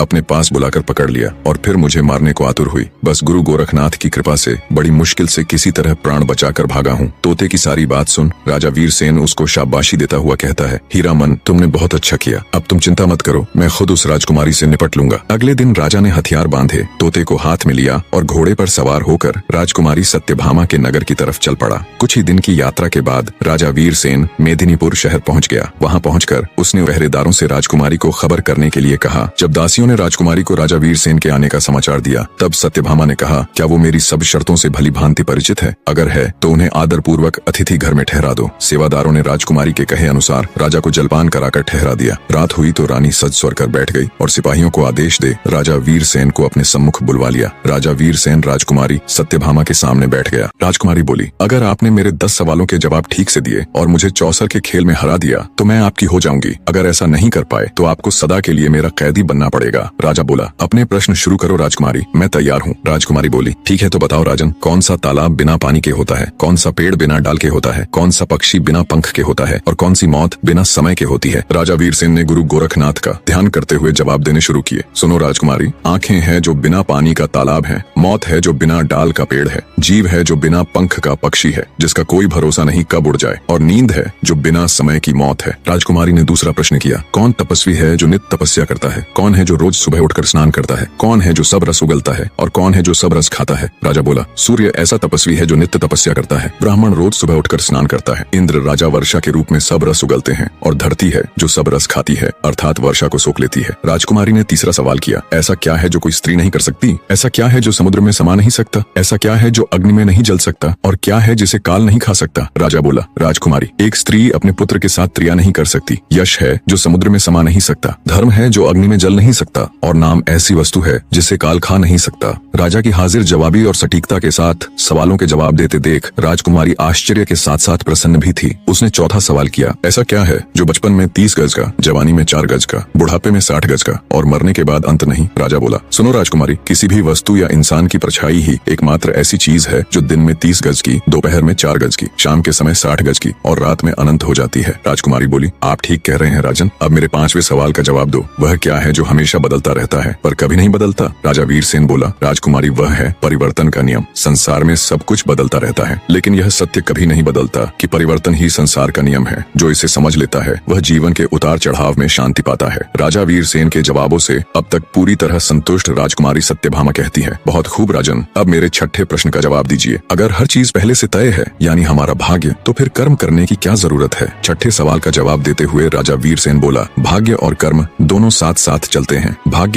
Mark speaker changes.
Speaker 1: अपने पास बुलाकर पकड़ लिया और फिर मुझे मारने को आतुर हुई। बस गुरु गोरखनाथ की कृपा से बड़ी मुश्किल से किसी तरह प्राण बचाकर भागा हूँ। तोते की सारी बात सुन राजा वीरसेन उसको शाबाशी देता हुआ कहता है, हीरामन, तुमने बहुत अच्छा किया। अब तुम चिंता मत करो, मैं खुद उस राजकुमारी से निपट लूंगा। अगले दिन राजा ने हथियार बांधे, तोते को हाथ में लिया और घोड़े पर सवार होकर राजकुमारी सत्यभामा के नगर की तरफ चल पड़ा। कुछ ही दिन की यात्रा के बाद राजा वीरसेन मेदिनीपुर शहर पहुंच गया। वहां पहुंचकर उसने पहरेदारों से राजकुमारी को खबर करने के लिए कहा। जब दासियों ने राजकुमारी को राजा वीरसेन के आने का समाचार दिया, तब सत्यभामा ने कहा, क्या वो मेरी सब शर्तों से भली भांति परिचित है? अगर है तो उन्हें आदर पूर्वक अतिथि घर में ठहरा दो। सेवादारों ने राजकुमारी के कहे अनुसार राजा को जलपान कराकर ठहरा दिया। रात हुई तो रानी सज स्वर कर बैठ गई और सिपाहियों को आदेश दे राजा वीरसेन को अपने सम्मुख बुलवा लिया। राजा वीरसेन राजकुमारी सत्यभामा के सामने बैठ गया। राजकुमारी बोली, अगर आपने मेरे 10 सवालों के जवाब ठीक से दिए और मुझे चौसर के खेल में हरा दिया तो मैं आपकी हो जाऊंगी। अगर ऐसा नहीं कर पाए तो आपको सदा के लिए मेरा कैदी बनना पड़ेगा। राजा बोला, अपने प्रश्न शुरू करो राजकुमारी, मैं तैयार हूँ। राजकुमारी बोली, ठीक है तो बताओ राजन, कौन सा तालाब बिना पानी के होता है? कौन सा पेड़ बिना डाल के होता है? कौन सा पक्षी बिना पंख के होता है? और कौन सी मौत बिना समय के होती है? राजा वीरसेन ने गुरु गोरखनाथ का ध्यान करते हुए जवाब देने शुरू किए। सुनो राजकुमारी, आंखें हैं जो बिना पानी का तालाब है, मौत है जो बिना डाल का पेड़ है, जीव है जो बिना पंख का पक्षी है जिसका कोई भरोसा नहीं कब उड़ जाए, और नींद है जो बिना समय की मौत है। राजकुमारी ने दूसरा प्रश्न किया, कौन तपस्वी है जो नित्य तपस्या करता है? कौन है जो रोज सुबह उठकर स्नान करता है? कौन है जो सब रस उगलता है? और कौन है जो सब रस खाता है? राजा बोला, सूर्य ऐसा तपस्वी है जो नित्य तपस्या करता है। ब्राह्मण रोज सुबह उठकर स्नान करता है। इंद्र राजा वर्षा के रूप में सब रस उगलते हैं। और धरती है जो सब रस खाती है, अर्थात वर्षा को सोख लेती है। राजकुमारी ने तीसरा सवाल किया, ऐसा क्या है जो कोई स्त्री नहीं कर सकती? ऐसा क्या है जो समुद्र में समा नहीं सकता? ऐसा क्या है जो अग्नि में नहीं जल सकता? और क्या है जिसे काल नहीं खा सकता? राजा बोला, राजकुमारी, एक स्त्री अपने पुत्र के साथ क्रिया नहीं कर सकती। यश है जो समुद्र में समा नहीं सकता। धर्म है जो अग्नि में जल नहीं सकता। और नाम ऐसी वस्तु है जिसे काल खा नहीं सकता। राजा की हाजिर जवाबी और सटीकता के साथ सवालों के जवाब देते देख राजकुमारी आश्चर्य के साथ साथ प्रसन्न भी थी। उसने चौथा सवाल किया, ऐसा क्या है जो बचपन में 30 गज का, जवानी में 4 गज का, बुढ़ापे में 60 गज का और मरने के बाद अंत नहीं? राजा बोला, सुनो राजकुमारी, किसी भी वस्तु या इंसान की परछाई ही एकमात्र ऐसी चीज है जो दिन में 30 गज की, दोपहर में 4 गज की, शाम के समय 60 गज की और रात में अनंत हो जाती है। राजकुमारी बोली, आप ठीक कह रहे हैं राजन। अब मेरे 5वें सवाल का जवाब दो, वह क्या है जो हमेशा बदलता रहता है पर कभी नहीं बदलता? राजा वीरसेन बोला, राजकुमारी, वह है परिवर्तन का नियम। संसार में सब कुछ बदलता रहता है, लेकिन यह सत्य कभी नहीं बदलता कि परिवर्तन ही संसार का नियम है। जो इसे समझ लेता है वह जीवन के उतार चढ़ाव में शांति पाता है। राजा वीरसेन के जवाबों से अब तक पूरी तरह संतुष्ट राजकुमारी सत्यभामा कहती है, बहुत खूब राजन, अब मेरे छठे प्रश्न का जवाब दीजिए। अगर हर चीज पहले से तय है, यानी हमारा भाग्य, तो फिर कर्म करने की क्या जरूरत है? छठे सवाल का जवाब देते हुए राजा वीरसेन बोला, भाग्य और कर्म दोनों साथ साथ चलते हैं। भाग्य